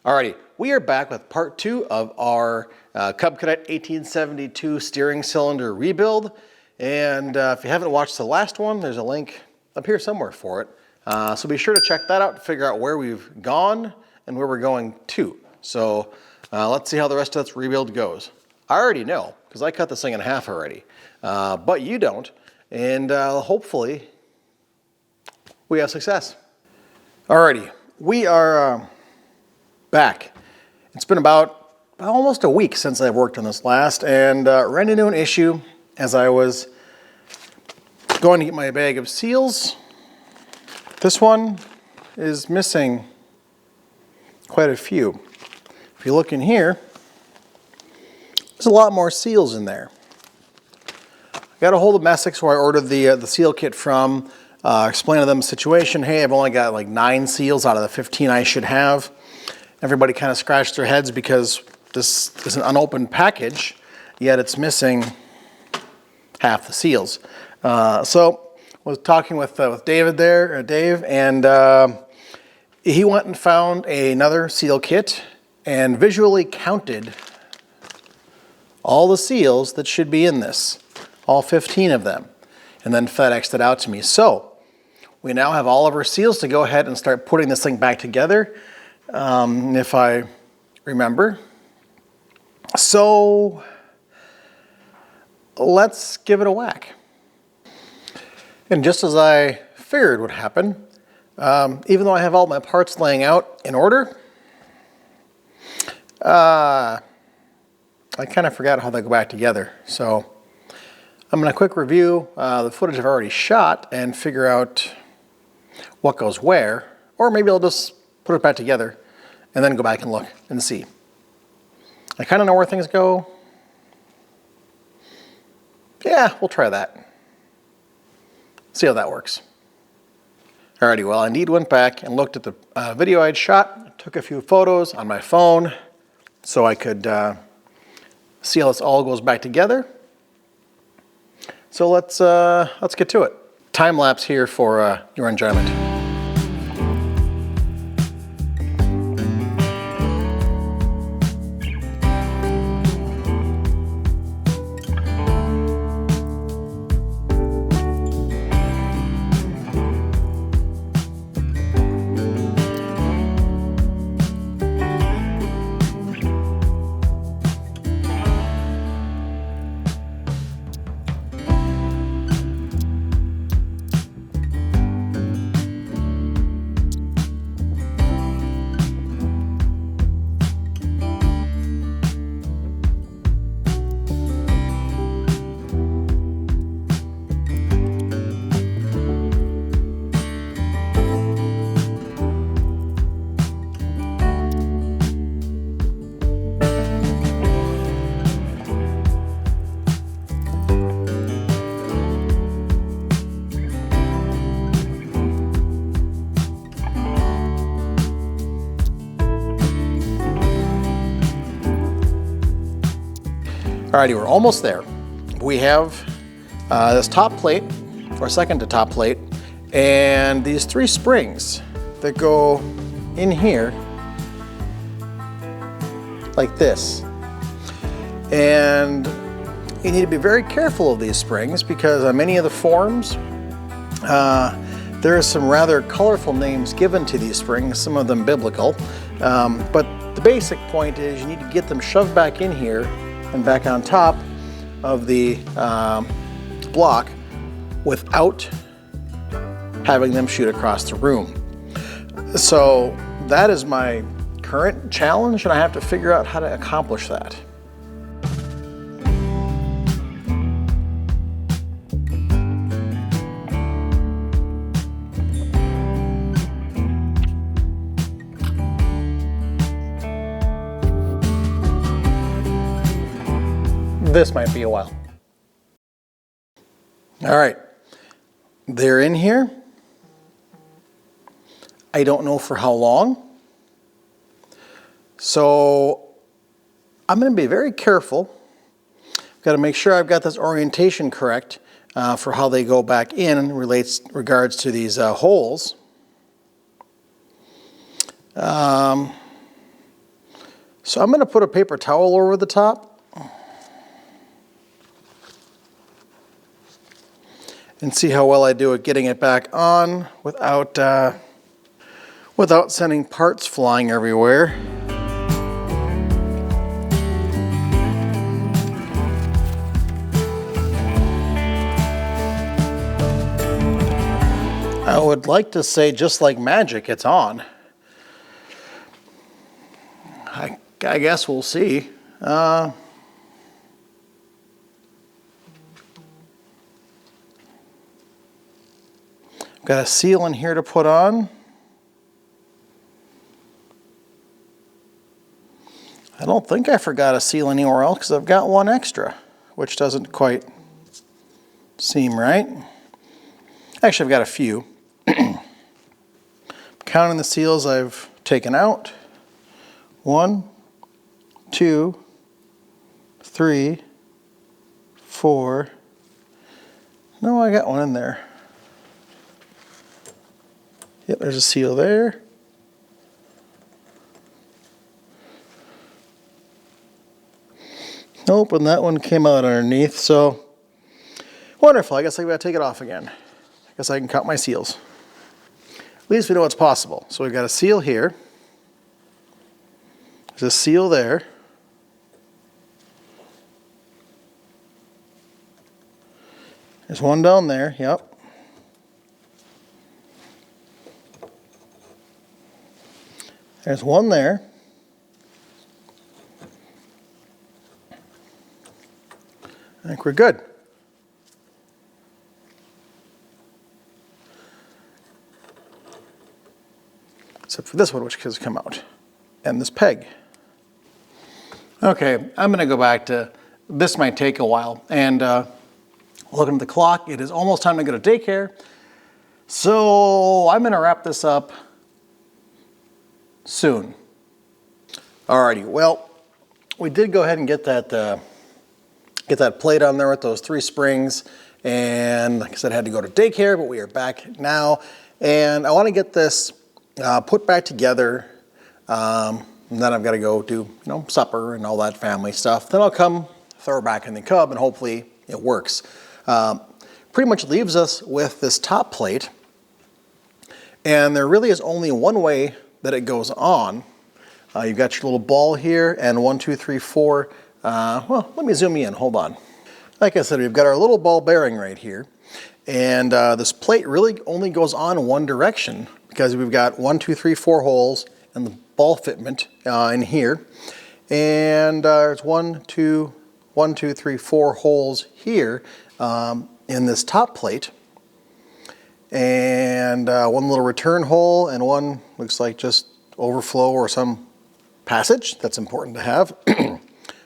Alrighty, we are back with part 2 of our Cub Cadet 1872 steering cylinder rebuild. And if you haven't watched the last one, there's a link up here somewhere for it. So be sure to check that out to figure out where we've gone and where we're going to. So let's see how the rest of this rebuild goes. I already know, because I cut this thing in half already, but you don't. And hopefully we have success. Alrighty, we are back. It's been about almost a week since I've worked on this last, and ran into an issue as I was going to get my bag of seals. This one is missing quite a few. If you look in here, there's a lot more seals in there. I got a hold of Messick, where I ordered the seal kit from, explained to them the situation. Hey, I've only got like 9 seals out of the 15 I should have. Everybody kind of scratched their heads because this is an unopened package, yet it's missing half the seals. So I was talking with Dave, and he went and found another seal kit and visually counted all the seals that should be in this, all 15 of them, and then FedExed it out to me. So we now have all of our seals to go ahead and start putting this thing back together. If I remember. So let's give it a whack. And just as I figured would happen, even though I have all my parts laying out in order, I kind of forgot how they go back together. So I'm going to quick review the footage I've already shot and figure out what goes where, or maybe I'll just put it back together and then go back and look and see. I kind of know where things go. Yeah, we'll try that. See how that works. Alrighty, well, I indeed went back and looked at the video I'd shot, took a few photos on my phone so I could see how this all goes back together. So let's get to it. Time lapse here for your enjoyment. Alrighty, we're almost there. We have this top plate, or second to top plate, and these 3 springs that go in here like this. And you need to be very careful of these springs because on many of the forums, there are some rather colorful names given to these springs, some of them biblical. But the basic point is you need to get them shoved back in here and back on top of the block without having them shoot across the room. So that is my current challenge, and I have to figure out how to accomplish that. This might be a while. All right, they're in here. I don't know for how long. So I'm going to be very careful. Got to make sure I've got this orientation correct for how they go back in regards to these holes. So I'm going to put a paper towel over the top and see how well I do at getting it back on without sending parts flying everywhere. I would like to say just like magic, it's on. I guess we'll see. Got a seal in here to put on. I don't think I forgot a seal anywhere else because I've got one extra, which doesn't quite seem right. Actually, I've got a few. Counting the seals I've taken out. 1, 2, 3, 4. No, I got one in there. Yep, there's a seal there. Nope, and that one came out underneath, so wonderful. I guess I gotta take it off again. I guess I can count my seals. At least we know what's possible. So we've got a seal here. There's a seal there. There's one down there, yep. There's one there. I think we're good. Except for this one, which has come out, and this peg. Okay, I'm going to go back to, this might take a while, and looking at the clock, it is almost time to go to daycare, so I'm going to wrap this up soon. Alrighty, well, we did go ahead and get that plate on there with those 3 springs, and like I said, I had to go to daycare, but we are back now, and I want to get this put back together, and then I've got to go do, supper and all that family stuff. Then I'll come throw her back in the Cub, and hopefully it works. Pretty much leaves us with this top plate, and there really is only one way that it goes on. You've got your little ball here, and 1, 2, 3, 4. Well, let me zoom you in. Hold on. Like I said, we've got our little ball bearing right here, and this plate really only goes on one direction, because we've got 1, 2, 3, 4 holes and the ball fitment in here, and there's 1, 2, 3, 4 holes here in this top plate, and one little return hole, and one looks like just overflow or some passage that's important to have.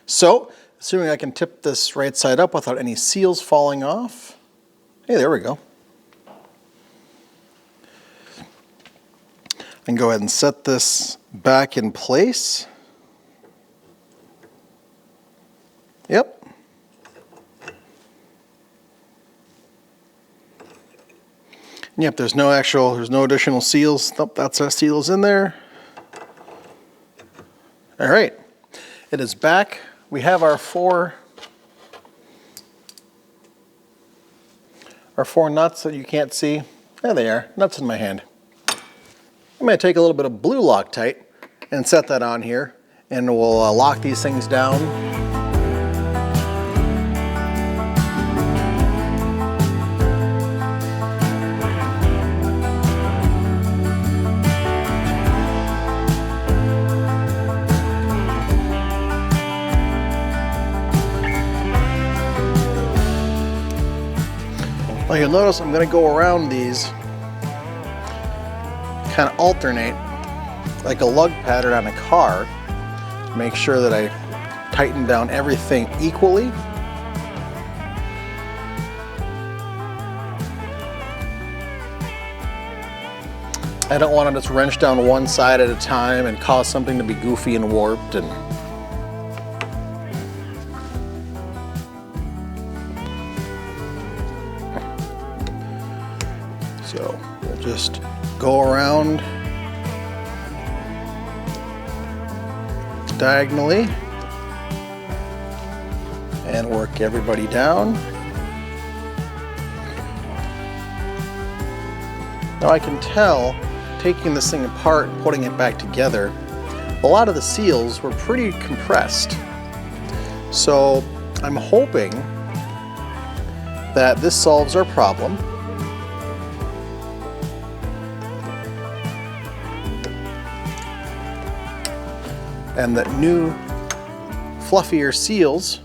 So, assuming I can tip this right side up without any seals falling off. Hey, there we go. And go ahead and set this back in place. Yep. Yep, there's no additional seals. Nope, that's our seals in there. All right, it is back. We have our four nuts that you can't see. There they are, nuts in my hand. I'm going to take a little bit of blue Loctite and set that on here, and we'll lock these things down. Well, you'll notice I'm going to go around these, kind of alternate like a lug pattern on a car. Make sure that I tighten down everything equally. I don't want to just wrench down one side at a time and cause something to be goofy and warped. And so we'll just go around diagonally and work everybody down. Now I can tell, taking this thing apart and putting it back together, a lot of the seals were pretty compressed. So I'm hoping that this solves our problem. And that new, fluffier seals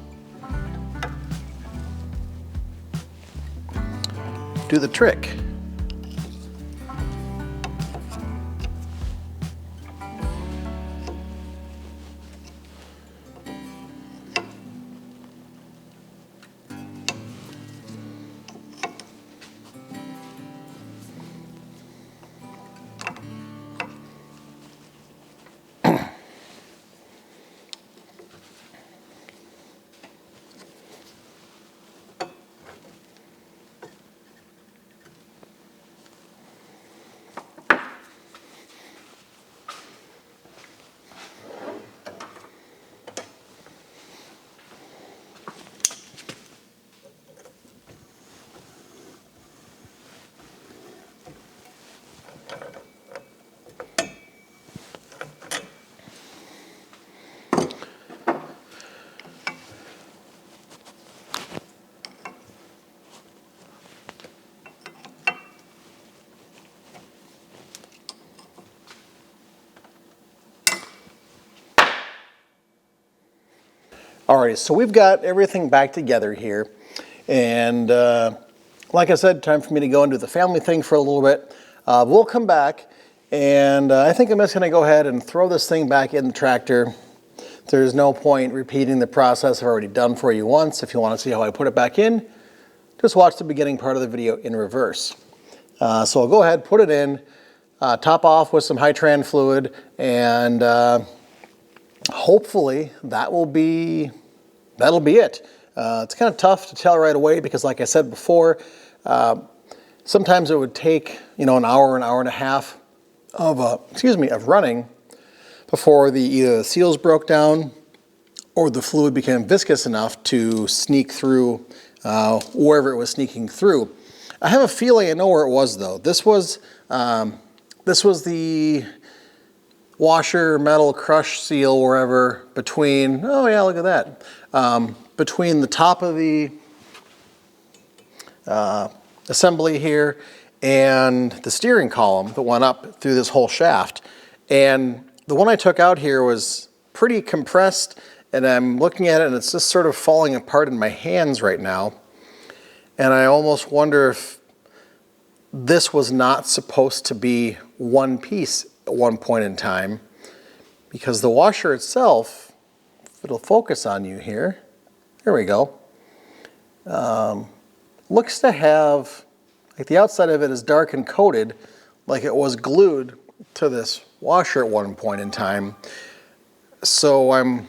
do the trick. Alrighty, so we've got everything back together here, and like I said, time for me to go and do the family thing for a little bit. We'll come back, and I think I'm just going to go ahead and throw this thing back in the tractor. There's no point repeating the process I've already done for you once. If you want to see how I put it back in, just watch the beginning part of the video in reverse. So I'll go ahead, put it in, top off with some high-tran fluid, and hopefully that'll be it. It's kind of tough to tell right away because, like I said before, sometimes it would take an hour and a half of running before either the seals broke down or the fluid became viscous enough to sneak through wherever it was sneaking through. I have a feeling I know where it was though. This was the washer metal crush seal wherever between, oh yeah, look at that, between the top of the assembly here and the steering column that went up through this whole shaft. And the one I took out here was pretty compressed, and I'm looking at it and it's just sort of falling apart in my hands right now. And I almost wonder if this was not supposed to be one piece at one point in time, because the washer itself, if it'll focus on you here, there we go, looks to have, like the outside of it is dark and coated like it was glued to this washer at one point in time. So I'm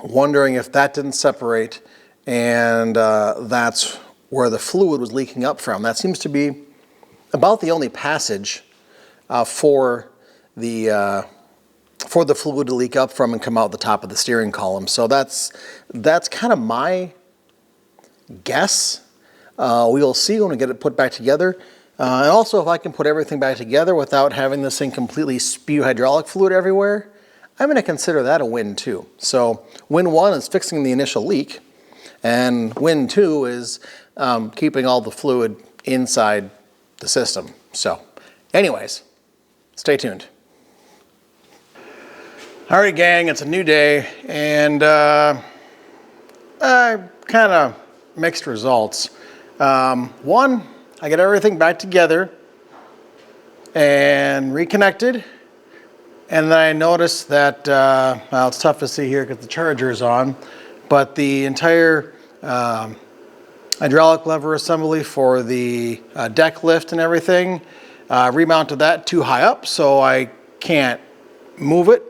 wondering if that didn't separate and that's where the fluid was leaking up from. That seems to be about the only passage for the fluid to leak up from and come out the top of the steering column. So that's kind of my guess. We'll see when we get it put back together. And also, if I can put everything back together without having this thing completely spew hydraulic fluid everywhere, I'm going to consider that a win too. So win one is fixing the initial leak, and win two is keeping all the fluid inside the system. So anyways, stay tuned. All right, gang, it's a new day, and kind of mixed results. One, I got everything back together and reconnected, and then I noticed that, well, it's tough to see here because the charger is on, but the entire hydraulic lever assembly for the deck lift and everything, remounted that too high up, so I can't move it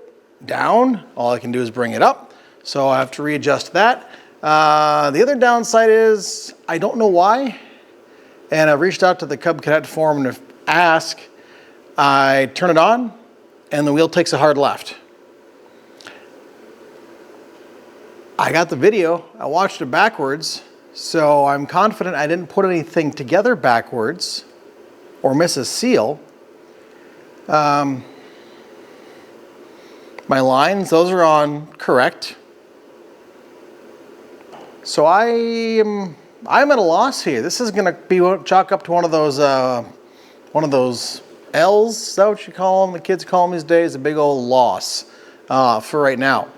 down. All I can do is bring it up, so I have to readjust that. The other downside is I don't know why, and I reached out to the Cub Cadet forum to ask. I turn it on and the wheel takes a hard left. I got the video, I watched it backwards, so I'm confident I didn't put anything together backwards or miss a seal. My lines, those are on correct. So I'm at a loss here. This is gonna be chalk up to one of those L's, is that what you call them? The kids call them these days, a big old loss for right now.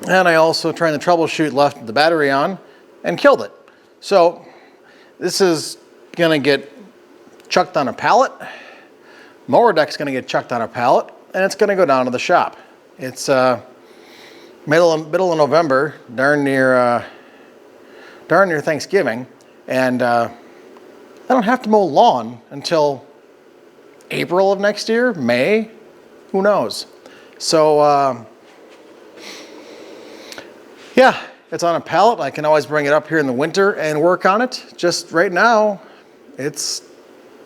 And I also trying to troubleshoot, left the battery on and killed it. So this is gonna get chucked on a pallet. Mower deck's gonna get chucked on a pallet, and it's gonna go down to the shop. It's middle of November, darn near Thanksgiving, and I don't have to mow lawn until April of next year, May, who knows? So yeah, it's on a pallet. I can always bring it up here in the winter and work on it. Just right now, it's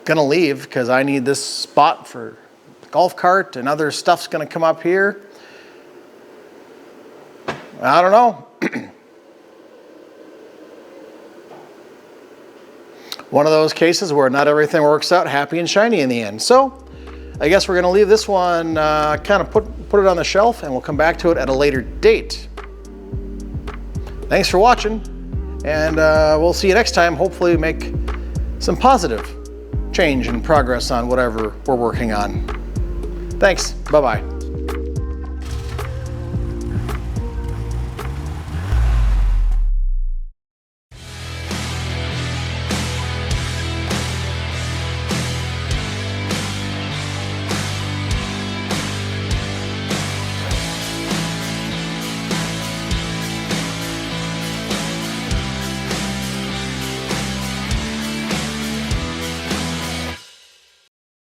gonna leave because I need this spot for the golf cart, and other stuff's gonna come up here. I don't know. One of those cases where not everything works out happy and shiny in the end. So I guess we're gonna leave this one, kind of put it on the shelf, and we'll come back to it at a later date. Thanks for watching, and we'll see you next time. Hopefully make some positive change and progress on whatever we're working on. Thanks, bye-bye.